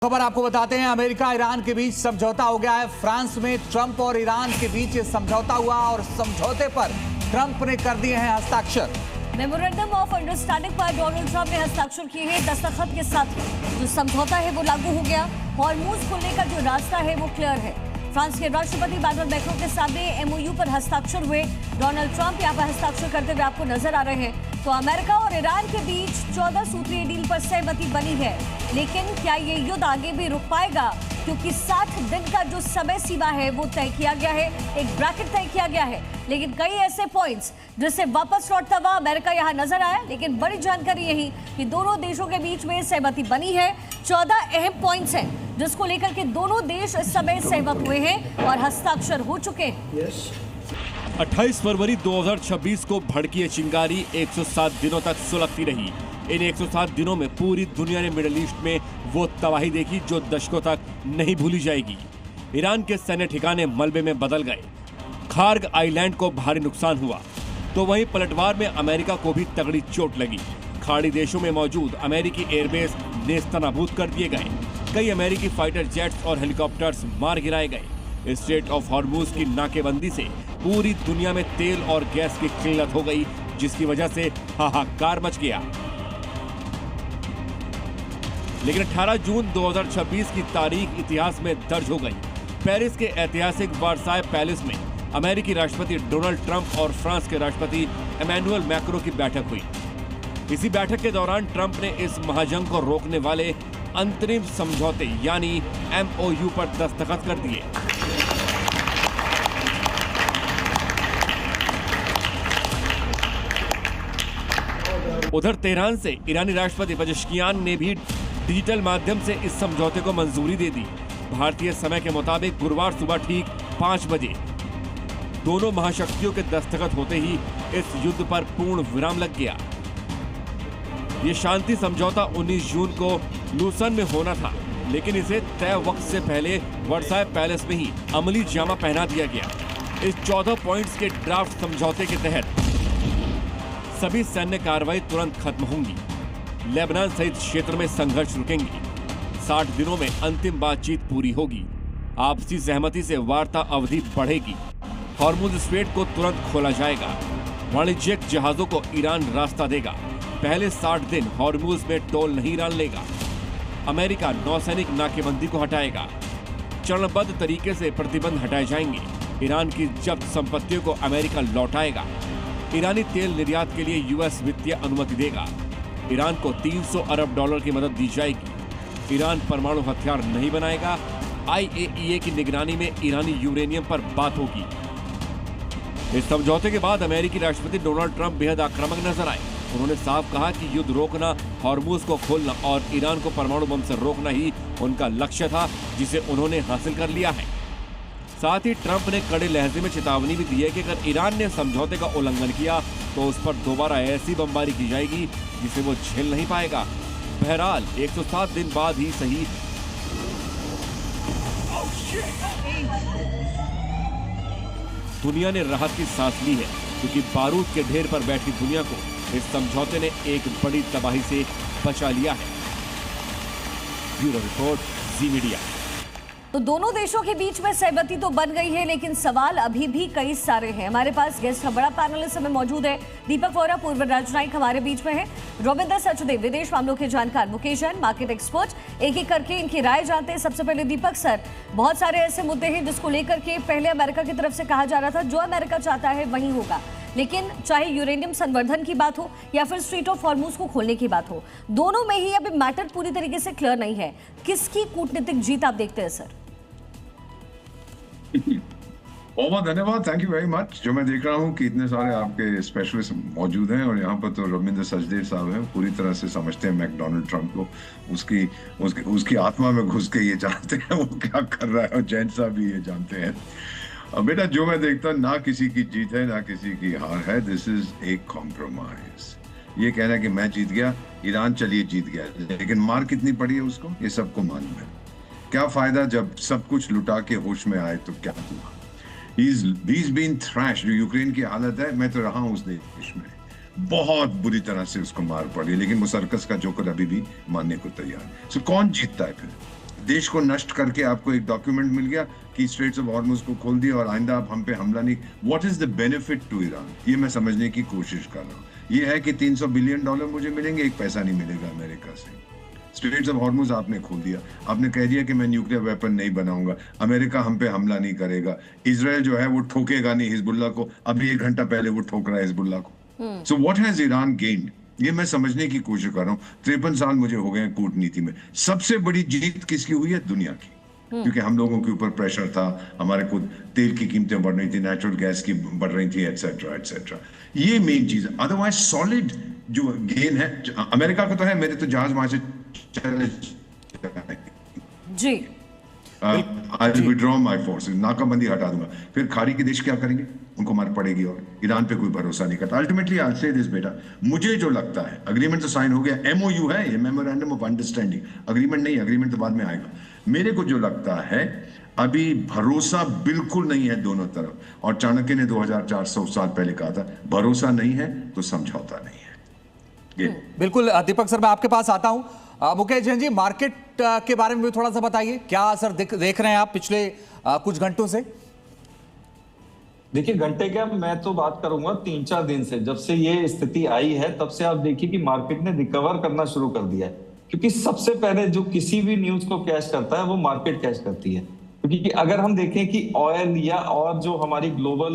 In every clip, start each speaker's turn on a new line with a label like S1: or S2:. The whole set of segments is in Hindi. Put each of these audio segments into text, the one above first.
S1: खबर आपको बताते हैं, अमेरिका ईरान के बीच समझौता हो गया है। फ्रांस में ट्रंप और ईरान के बीच ये समझौता हुआ और समझौते पर ट्रंप ने कर दिए हैं हस्ताक्षर।
S2: मेमोरेंडम ऑफ अंडरस्टैंडिंग पर डोनाल्ड ट्रंप ने हस्ताक्षर किए हैं। दस्तखत के साथ जो समझौता है वो लागू हो गया। हॉर्मूज खुलने का जो रास्ता है वो क्लियर है। फ्रांस के राष्ट्रपति इमैनुअल मैक्रों के सामने एमओयू पर हस्ताक्षर हुए। डोनाल्ड ट्रंप यहाँ पर हस्ताक्षर करते हुए आपको नजर आ रहे हैं। तो अमेरिका और ईरान के बीच 14 सूत्रीय डील पर सहमति बनी है, लेकिन क्या ये युद्ध आगे भी रुक पाएगा? क्योंकि 60 दिन का जो समय सीमा है वो तय किया गया है, एक ब्रैकेट तय किया गया है, लेकिन कई ऐसे पॉइंट्स जिससे वापस लौटता हुआ अमेरिका यहाँ नजर आया। लेकिन बड़ी जानकारी यही कि दोनों देशों के बीच में सहमति बनी है। 14 अहम पॉइंट्स हैं जिसको लेकर के दोनों देश इस समय सहमत हुए हैं और हस्ताक्षर हो चुके हैं।
S3: 28 फरवरी 2026 को भड़की चिंगारी 107 दिनों तक सुलगती रही। इन 107 दिनों में पूरी दुनिया ने मिडिल ईस्ट में वो तबाही देखी जो दशकों तक नहीं भूली जाएगी। ईरान के सैन्य ठिकाने मलबे में बदल गए, खार्ग आइलैंड को भारी नुकसान हुआ, तो वहीं पलटवार में अमेरिका को भी तगड़ी चोट लगी। खाड़ी देशों में मौजूद अमेरिकी एयरबेस नेस्तनाबूद कर दिए गए। कई अमेरिकी फाइटर जेट्स और हेलीकॉप्टर्स मार गिराए गए। स्ट्रेट ऑफ हॉर्मूज की नाकेबंदी से पूरी दुनिया में तेल और गैस की किल्लत हो गई, जिसकी वजह से हाहाकार मच गया। लेकिन 18 जून 2026 की तारीख इतिहास में दर्ज हो गई। पेरिस के ऐतिहासिक वर्साय पैलेस में अमेरिकी राष्ट्रपति डोनाल्ड ट्रंप और फ्रांस के राष्ट्रपति इमैनुअल मैक्रों की बैठक हुई। इसी बैठक के दौरान ट्रंप ने इस महाजंग को रोकने वाले अंतरिम समझौते यानी एमओयू पर दस्तखत कर दिए। उधर तेहरान से ईरानी राष्ट्रपति पेजेश्कियान ने भी डिजिटल माध्यम से इस समझौते को मंजूरी दे दी। भारतीय समय के मुताबिक गुरुवार सुबह ठीक 5 बजे दोनों महाशक्तियों के दस्तखत होते ही इस युद्ध पर पूर्ण विराम लग गया। ये शांति समझौता 19 जून को लूसन में होना था, लेकिन इसे तय वक्त से पहले वर्साय पैलेस में ही अमली जामा पहना दिया गया। इस 14 पॉइंट्स के ड्राफ्ट समझौते के तहत सभी सैन्य कार्रवाई तुरंत खत्म होंगी। लेबनान सहित क्षेत्र में संघर्ष रुकेंगे। 60 दिनों में अंतिम बातचीत पूरी होगी। आपसी सहमति से वार्ता अवधि बढ़ेगी। हॉर्मुज स्ट्रेट को तुरंत खोला जाएगा। वाणिज्यिक जहाजों को ईरान रास्ता देगा। पहले 60 दिन हॉर्मुज में टोल नहीं ईरान लेगा। अमेरिका नौसैनिक नाकेबंदी को हटाएगा। चरणबद्ध तरीके से प्रतिबंध हटाए जाएंगे। ईरान की जब्त संपत्तियों को अमेरिका लौटाएगा। ईरानी तेल निर्यात के लिए यूएस वित्तीय अनुमति देगा। ईरान को 300 अरब डॉलर की मदद दी जाएगी। ईरान परमाणु हथियार नहीं बनाएगा। IAEA की निगरानी में ईरानी यूरेनियम पर बात होगी। इस समझौते के बाद अमेरिकी राष्ट्रपति डोनाल्ड ट्रंप बेहद आक्रामक नजर आए। उन्होंने साफ कहा कि युद्ध रोकना, हॉर्मूज को खोलना और ईरान को परमाणु बम से रोकना ही उनका लक्ष्य था, जिसे उन्होंने हासिल कर लिया है। साथ ही ट्रंप ने कड़े लहजे में चेतावनी भी दी है कि अगर ईरान ने समझौते का उल्लंघन किया तो उस पर दोबारा ऐसी बमबारी की जाएगी जिसे वो झेल नहीं पाएगा। बहरहाल 107 दिन बाद ही सही दुनिया ने राहत की सांस ली है, क्योंकि बारूद के ढेर पर बैठी दुनिया को इस समझौते ने एक बड़ी तबाही से बचा लिया है। ब्यूरो रिपोर्ट, जी मीडिया।
S2: तो दोनों देशों के बीच में सहमति तो बन गई है, लेकिन सवाल अभी भी कई सारे हैं। हमारे पास गेस्ट का बड़ा पैनल इस समय मौजूद है। दीपक वोरा, पूर्व राजनयिक हमारे बीच में है। रविंद्र सचदेव, विदेश मामलों के जानकार। Mukesh Jain, market expert. एक एक करके इनकी राय जानते हैं। सबसे पहले दीपक सर, बहुत सारे ऐसे मुद्दे हैं जिसको लेकर के पहले अमेरिका की तरफ से कहा जा रहा था जो अमेरिका चाहता है वही होगा, लेकिन चाहे यूरेनियम संवर्धन की बात हो या फिर स्ट्रेट ऑफ हॉर्मूज को खोलने की बात हो, दोनों में ही अभी मैटर पूरी तरीके से क्लियर नहीं है। किसकी कूटनीतिक जीत आप देखते हैं सर?
S4: बहुत बहुत धन्यवाद, थैंक यू वेरी मच। जो मैं देख रहा हूँ कि इतने सारे आपके स्पेशलिस्ट मौजूद हैं और यहाँ पर तो रविंद्र सचदेव साहब हैं, पूरी तरह से समझते हैं मैकडोनाल्ड ट्रंप को। उसकी आत्मा में घुस के ये जानते हैं वो क्या कर रहा है, और जैन साहब भी ये जानते हैं। अब बेटा, जो मैं देखता हूँ, ना किसी की जीत है ना किसी की हार है। This is a compromise. ये कहना कि मैं जीत गया, ईरान चलिए जीत गया, लेकिन मार कितनी पड़ी है उसको ये सबको मालूम है। क्या फायदा जब सब कुछ लुटा के होश में आए तो क्या हुआ। He's been thrashed। जो यूक्रेन की हालत है, मैं तो रहा हूँ उस देश में, बहुत बुरी तरह से उसको मार पड़ी, लेकिन वो सर्कस का जोकर अभी भी मानने को तैयार है। कौन जीतता है फिर? देश को नष्ट करके आपको एक डॉक्यूमेंट मिल गया कि स्ट्रेट्स ऑफ हॉर्मुज को खोल दिया और आइंदा आप हम पे हमला नहीं। What is the benefit to Iran, ये मैं समझने की कोशिश कर रहा हूँ। ये है कि $300 बिलियन मुझे मिलेंगे, एक पैसा नहीं मिलेगा अमेरिका से। स्ट्रेट्स ऑफ हॉर्मुज आपने खोल दिया, आपने कह दिया कि मैं न्यूक्लियर वेपन नहीं बनाऊंगा, अमेरिका हम पे हमला नहीं करेगा, इजराइल जो है वो ठोकेगा नहीं हिजबुल्लाह को, अभी 1 घंटा पहले वो ठोक रहा है हिजबुल्लाह को। So what has Iran gained, ये मैं समझने की कोशिश कर रहा हूँ। 53 साल मुझे हो गए कूटनीति में। सबसे बड़ी जीत किसकी हुई है? दुनिया की, क्योंकि हम लोगों के ऊपर प्रेशर था, हमारे को तेल की कीमतें बढ़ रही थी, नेचुरल गैस की बढ़ रही थी, एटसेट्रा एटसेट्रा। ये मेन चीज है। अदरवाइज सॉलिड जो गेन है अमेरिका को तो है, मेरे तो जहाज वहां से चले
S2: जी।
S4: आई विड्रॉ माय फोर्सेस, नाकाबंदी हटा दूंगा। फिर खाड़ी के देश क्या करेंगे? उनको मार पड़ेगी और ईरान पे कोई भरोसा नहीं करता। अल्टीमेटली आई से दिस बेटा, मुझे जो लगता है अग्रीमेंट तो साइन हो गया, एमओयू है ये, मेमोरेंडम ऑफ अंडरस्टैंडिंग, अग्रीमेंट नहीं, अग्रीमेंट तो बाद में आएगा। मेरे को जो लगता है अभी भरोसा बिल्कुल नहीं है दोनों तरफ, और चाणक्य ने 2400 साल पहले कहा था भरोसा नहीं है तो समझौता नहीं है। ये
S1: बिल्कुल। दीपक सर, मैं आपके पास आता हूं। मुकेश जैन जी, मार्केट के बारे में भी थोड़ा सा बताइए, क्या असर देख रहे हैं आप पिछले कुछ घंटों से?
S5: देखिए, घंटे क्या, मैं तो बात करूंगा 3-4 दिन से, जब से ये स्थिति आई है तब से आप देखिए कि मार्केट ने रिकवर करना शुरू कर दिया है। क्योंकि सबसे पहले जो किसी भी न्यूज को कैश करता है वो मार्केट कैश करती है। क्योंकि अगर हम देखें कि ऑयल या और जो हमारी ग्लोबल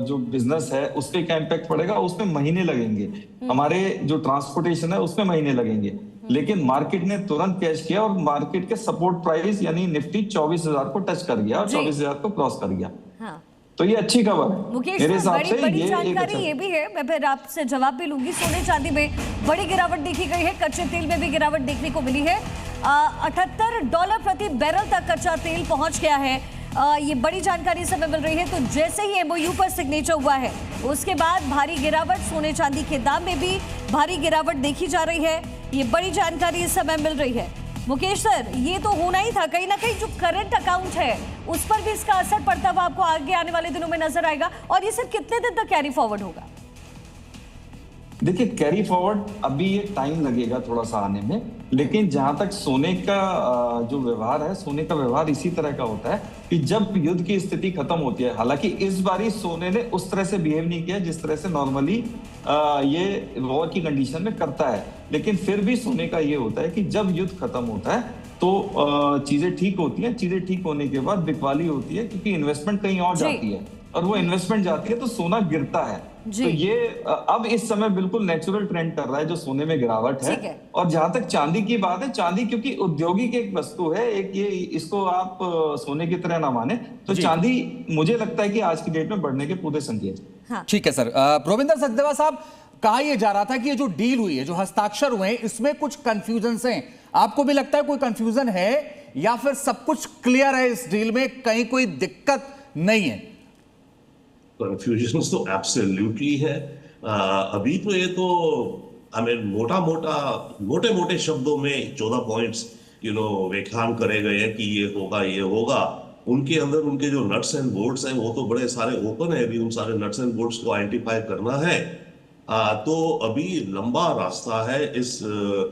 S5: जो बिजनेस है उस पर क्या इम्पैक्ट पड़ेगा, उसमें महीने लगेंगे। हमारे जो ट्रांसपोर्टेशन है उसमें महीने लगेंगे। लेकिन मार्केट ने तुरंत कैश किया और मार्केट के सपोर्ट प्राइस यानी निफ्टी 24,000 को टच कर गया और 24,000 को क्रॉस कर गया। हाँ। तो ये अच्छी खबर है
S2: मुकेश,
S5: मेरे हिसाब से।
S2: बड़ी जानकारी ये भी है, मैं फिर आपसे जवाब भी लूंगी। सोने चांदी में बड़ी गिरावट देखी गई है, कच्चे तेल में भी गिरावट देखने को मिली है। $78 प्रति बैरल तक कच्चा तेल पहुंच गया है। ये बड़ी जानकारी समय मिल रही है। तो जैसे ही एमओयू पर सिग्नेचर हुआ है उसके बाद भारी गिरावट, सोने चांदी के दाम में भी भारी गिरावट देखी जा रही है। ये बड़ी जानकारी इस समय मिल रही है। मुकेश सर, ये तो होना ही था, कहीं ना कहीं जो करंट अकाउंट है उस पर भी इसका असर पड़ता हुआ आपको आगे आने वाले दिनों में नजर आएगा। और ये सिर्फ कितने दिन तक कैरी फॉरवर्ड होगा?
S5: देखिए, कैरी फॉरवर्ड अभी ये टाइम लगेगा थोड़ा सा आने में, लेकिन जहां तक सोने का जो व्यवहार है, सोने का व्यवहार इसी तरह का होता है कि जब युद्ध की स्थिति खत्म होती है, हालांकि इस बारी सोने ने उस तरह से बिहेव नहीं किया जिस तरह से नॉर्मली ये वॉर की कंडीशन में करता है, लेकिन फिर भी सोने का ये होता है कि जब युद्ध खत्म होता है तो चीजें ठीक होती हैं। चीजें ठीक होने के बाद बिकवाली होती है, क्योंकि इन्वेस्टमेंट कहीं और जाती है, और वो इन्वेस्टमेंट जाती है तो सोना गिरता है। तो ये अब इस समय बिल्कुल नेचुरल ट्रेंड कर रहा है जो सोने में गिरावट है। और जहां तक चांदी की बात है, चांदी क्योंकि औद्योगिक एक वस्तु है, एक ये इसको आप सोने की तरह ना माने, तो चांदी मुझे लगता है कि आज की डेट में बढ़ने के पूरे संकेत।
S2: हाँ।
S1: ठीक है सर। प्रोविंदर सचदेवा साहब, कहा यह जा रहा था कि ये जो डील हुई है, जो हस्ताक्षर हुए हैं, इसमें कुछ कंफ्यूजन हैं। आपको भी लगता है कोई कंफ्यूजन है या फिर सब कुछ क्लियर है इस डील में, कहीं कोई दिक्कत नहीं है?
S6: कंफ्यूजन तो एब्सोल्युटली है। अभी तो ये तो हमें मोटे मोटे शब्दों में 14 पॉइंट्स व्याख्यान करे गए हैं कि ये होगा। उनके अंदर उनके जो नट्स एंड बोल्ट्स हैं वो तो बड़े सारे ओपन है। अभी उन सारे नट्स एंड बोल्ट्स को आइडेंटिफाई करना है। तो अभी लंबा रास्ता है इस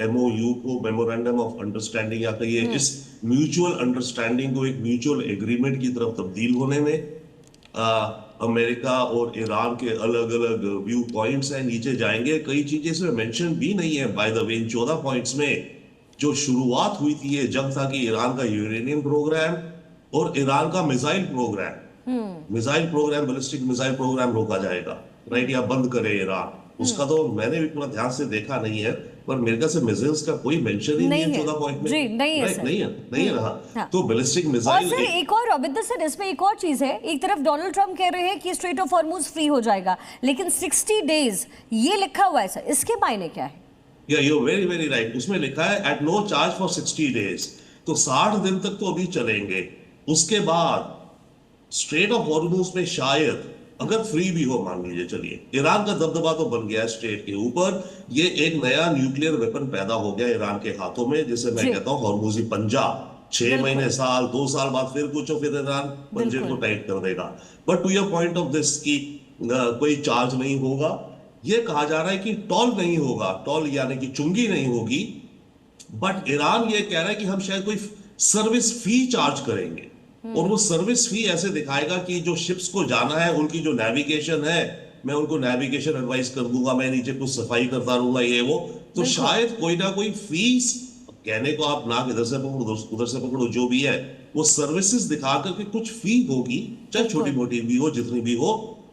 S6: एमओयू को, मेमोरेंडम ऑफ अंडरस्टैंडिंग, या कहिए इस म्यूचुअल अंडरस्टैंडिंग को एक म्यूचुअल एग्रीमेंट की तरफ तब्दील होने में। अमेरिका और ईरान के अलग अलग व्यू पॉइंट्स हैं, नीचे जाएंगे। कई चीजें इसमें मेंशन भी नहीं है by the way. In 14 points में जो शुरुआत हुई थी ये जब था कि ईरान का यूरेनियम प्रोग्राम और ईरान का missile program ballistic missile program रोका जाएगा, राइट, या बंद करे ईरान। उसका तो मैंने भी पूरा ध्यान से देखा नहीं है, पर मेरे ख्याल से मिसाइल्स का कोई मेंशन ही नहीं है 14 पॉइंट में।
S2: जी, नहीं है सर।
S6: नहीं है हाँ। तो बैलिस्टिक मिसाइल।
S2: और सर एक और रविंदर सर, इसमें एक और चीज है। एक तरफ डोनाल्ड ट्रंप कह रहे हैं कि स्ट्रेट ऑफ हॉर्मुज फ्री हो जाएगा, लेकिन 60 डेज ये लिखा हुआ है सर, इसके मायने क्या है?
S6: You very very right. उसमें लिखा है at no charge for 60 days, तो 60 दिन तक तो अभी चलेंगे। उसके बाद स्ट्रेट ऑफ हॉर्मुज में शायद अगर फ्री भी हो, मान लीजिए, चलिए, ईरान का दबदबा तो बन गया है स्टेट के ऊपर। ये एक नया न्यूक्लियर वेपन पैदा हो गया ईरान के हाथों में, जिसे मैं कहता हूँ हॉर्मुजी पंजा। 6 महीने, साल, 2 साल बाद फिर कुछ फिर ईरान पंजे को टाइट कर देगा। But to your point of this की कोई चार्ज नहीं होगा। ये कहा जा रहा है कि टॉल नहीं होगा, टॉल यानी कि चुंगी नहीं होगी। बट ईरान ये कह रहा है कि हम शायद कोई सर्विस फी चार्ज करेंगे, और वो सर्विस फी ऐसे दिखाएगा कि जो शिप्स को जाना है उनकी जो नेविगेशन है, मैं उनको नेविगेशन एडवाइस कर दूंगा, मैं नीचे कुछ सफाई करता रहूंगा, ये वो, तो शायद कोई ना कोई फीस, कहने को आप नाक इधर से पकड़ो उधर से पकड़ो, जो भी है वो सर्विसेज दिखा करके कुछ फी होगी, चाहे छोटी मोटी भी हो, जितनी भी हो,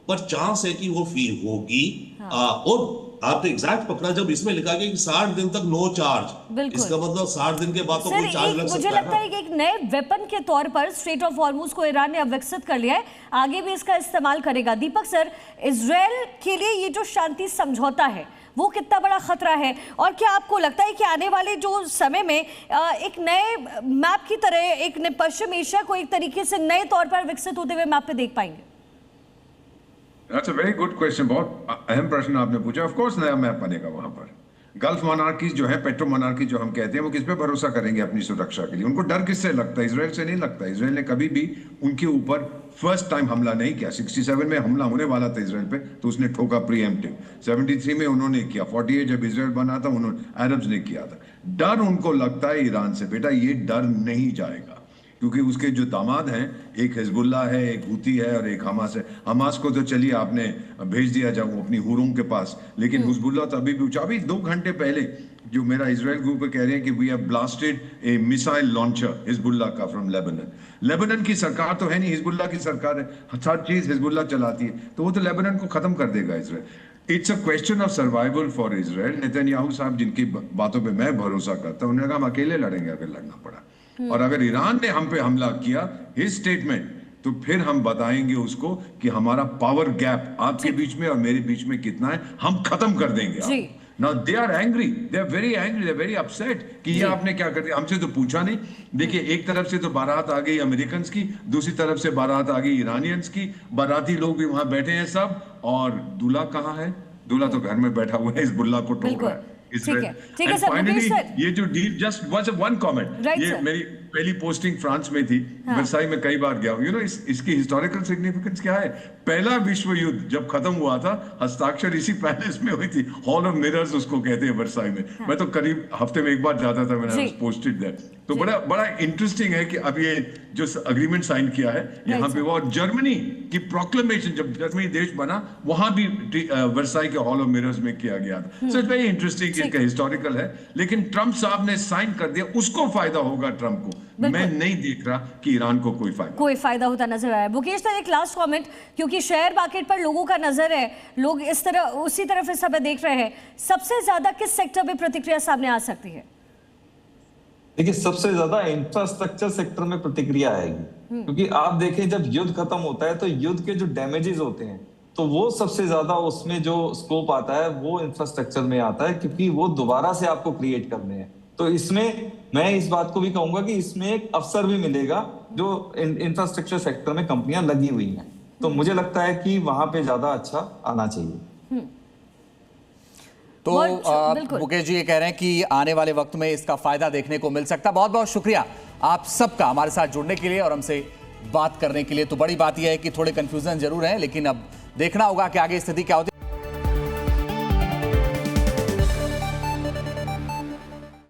S6: पर चांस है कि वो फी होगी। और आपने एग्जैक्ट पकड़ा जब इसमें लिखा गया कि 60 दिन तक नो चार्ज, इसका मतलब 60 दिन के बाद तो कोई चार्ज लग सकता है।
S2: मुझे लगता है कि एक नए वेपन के तौर पर स्ट्रेट ऑफ हॉर्मुज को ईरान ने अब विकसित कर लिया है, आगे भी इसका इस्तेमाल करेगा। दीपक सर, इजराइल के लिए ये जो शांति समझौता है वो कितना बड़ा खतरा है, और क्या आपको लगता है कि आने वाले जो समय में एक नए मैप की तरह एक पश्चिम एशिया को एक तरीके से नए तौर पर विकसित होते हुए मैप पे देख पाएंगे?
S4: That's a very good question. बहुत अहम प्रश्न आपने पूछा। ऑफ कोर्स नया मैप बनेगा वहां पर। गल्फ मोनार्कीज जो है, पेट्रो मोनार्की जो हम कहते हैं, वो किस पे भरोसा करेंगे अपनी सुरक्षा के लिए? उनको डर किससे लगता है? इजराइल से नहीं लगता। इजराइल ने कभी भी उनके ऊपर फर्स्ट टाइम हमला नहीं किया। 67 में हमला होने वाला था इजराइल पे, तो उसने ठोका प्रीएम्प्टिव। 73 में उन्होंने किया। 48 जब इजराइल बना था, उन्होंने अरब्स ने किया था। डर उनको लगता है ईरान से। बेटा, ये डर नहीं जाएगा, क्योंकि उसके जो दामाद हैं, एक हिजबुल्ला है, एक हुती है और एक हमास है। हमास को तो चलिए आपने भेज दिया जाऊँ अपनी हुरूम के पास, लेकिन हिजबुल्ला तो अभी भी अभी 2 घंटे पहले जो मेरा इजराइल ग्रुप पे कह रहे हैं कि we have blasted a missile launcher Hezbollah का फ्रॉम लेबनान। लेबनान की सरकार तो है नहीं, हिजबुल्ला की सरकार है, हर चीज हिजबुल्ला चलाती है, तो वो तो लेबनान को खत्म कर देगा Israel. It's a question of survival for Israel. Netanyahu साहब, जिनकी बातों पर मैं भरोसा करता हूँ, उन्होंने कहा हम अकेले लड़ेंगे अगर लड़ना पड़ा, और अगर ईरान ने हम पे हमला किया, हिज स्टेटमेंट, तो फिर हम बताएंगे उसको कि हमारा पावर गैप आपके बीच में और मेरे बीच में कितना है, हम खत्म कर देंगे। Now they are angry, they are very angry, they are very upset कि ये आपने क्या कर दिया। हमसे तो पूछा नहीं। देखिए, एक तरफ से तो बारात आ गई अमेरिकन की, दूसरी तरफ से बारात आ गई ईरानियंस की। बाराती लोग भी वहां बैठे हैं सब, और दूल्हा कहाँ है? दूल्हा तो घर में बैठा हुआ है, हिजबुल्लाह को टोक रहा है।
S2: ठीक है सर।
S4: फाइनली ये जो deal, just was one comment, ये मेरी पहली पोस्टिंग फ्रांस में थी, वर्साई में कई बार गया हूं। यू नो, इसकी हिस्टोरिकल सिग्निफिकेंस क्या है? पहला विश्व युद्ध जब खत्म हुआ था, हस्ताक्षर इसी पैलेस में हुई थी, हॉल ऑफ मिरर्स उसको कहते हैं वर्साई में। मैं तो करीब हफ्ते में एक बार जाता था, मैंने पोस्टेड देयर। तो बड़ा इंटरेस्टिंग है कि अब ये जो अग्रीमेंट साइन किया है यहाँ पे, वो और जर्मनी की प्रोक्लेमेशन जब जर्मनी देश बना, वहां भी वर्साई के हॉल ऑफ मिरर्स में किया गया था। सो इट्स वेरी इंटरेस्टिंग, इसका हिस्टोरिकल है। लेकिन ट्रंप साहब ने साइन कर दिया, उसको फायदा होगा ट्रंप को। मैं नहीं देख रहा कि ईरान को कोई फायदा
S2: होता नजर आया। मुकेश सर, एक लास्ट कमेंट, क्योंकि शेयर मार्केट पर लोगों का नजर है, लोग इस तरह उसी तरफ इस समय देख रहे हैं, सबसे ज्यादा किस सेक्टर में प्रतिक्रिया सामने आ सकती है?
S5: देखिए, सबसे ज्यादा इंफ्रास्ट्रक्चर सेक्टर में प्रतिक्रिया आएगी, क्योंकि आप देखें जब युद्ध खत्म होता है तो युद्ध के जो डैमेजेस होते हैं, तो वो सबसे ज्यादा उसमें जो स्कोप आता है वो इंफ्रास्ट्रक्चर में आता है, क्योंकि वो दोबारा से आपको क्रिएट करने हैं। तो इसमें मैं इस बात को भी कहूंगा कि इसमें एक अवसर भी मिलेगा जो इंफ्रास्ट्रक्चर सेक्टर में कंपनियां लगी हुई हैं। तो मुझे लगता है कि वहां पे ज्यादा अच्छा आना चाहिए।
S1: तो मुकेश जी ये कह रहे हैं कि आने वाले वक्त में इसका फायदा देखने को मिल सकता है। बहुत बहुत शुक्रिया आप सबका हमारे साथ जुड़ने के लिए और हमसे बात करने के लिए। तो बड़ी बात यह है कि थोड़े कंफ्यूजन जरूर है, लेकिन अब देखना होगा कि आगे स्थिति क्या होती है।